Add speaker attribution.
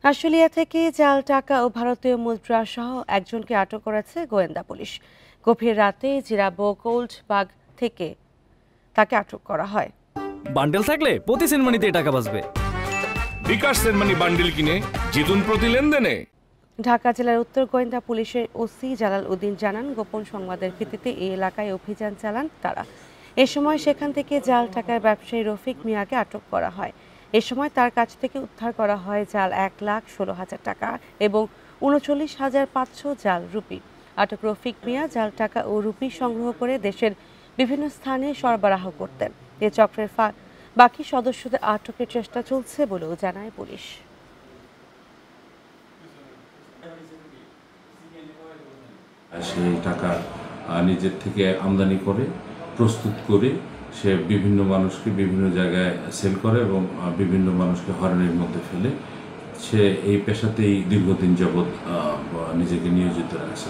Speaker 1: আশুলিয়া থেকে জাল টাকা ও ভারতীয় মুদ্রা সহ একজনকে আটক করেছে গোয়েন্দা পুলিশ। গভীর রাতে জিরাবো কোল্ড বাগ থেকে তাকে আটক করা হয়।
Speaker 2: বান্ডেল থাকলে প্রতি সেনমানিতে টাকা বাঁচবে।
Speaker 3: বিকাশ সেনমানি বান্ডেল কিনে জিতুন প্রতি লেনদেনে।
Speaker 1: ঢাকা জেলার উত্তর গোয়েন্দা পুলিশের ওসি জালাল উদ্দিন জানান, গোপন সংবাদের ভিত্তিতে এই এলাকায় অভিযান চালান তারা। এ সময় সেখান থেকে জাল টাকার ব্যবসায়ী রফিক মিয়াকে আটক করা হয়। এ সময় তার কাছ থেকে উদ্ধার করা হয় জাল 1,16,000 টাকা এবং 39,500 জাল রুপি। আটক রফিক মিয়া জাল টাকা ও রুপি সংগ্রহ করে দেশের বিভিন্ন স্থানে সরবরাহ করতেন। এ চক্রের বাকি সদস্যদের আটকের চেষ্টা চলছে বলেও জানায় পুলিশ।
Speaker 4: সেই টাকা নিজের থেকে আমদানি করে প্রস্তুত করে সে বিভিন্ন মানুষকে বিভিন্ন জায়গায় সেল করে এবং বিভিন্ন মানুষকে হয়রানির মধ্যে ফেলে। সে এই পেশাতেই দীর্ঘদিন যাবৎ নিজেকে নিয়োজিত রাখছে।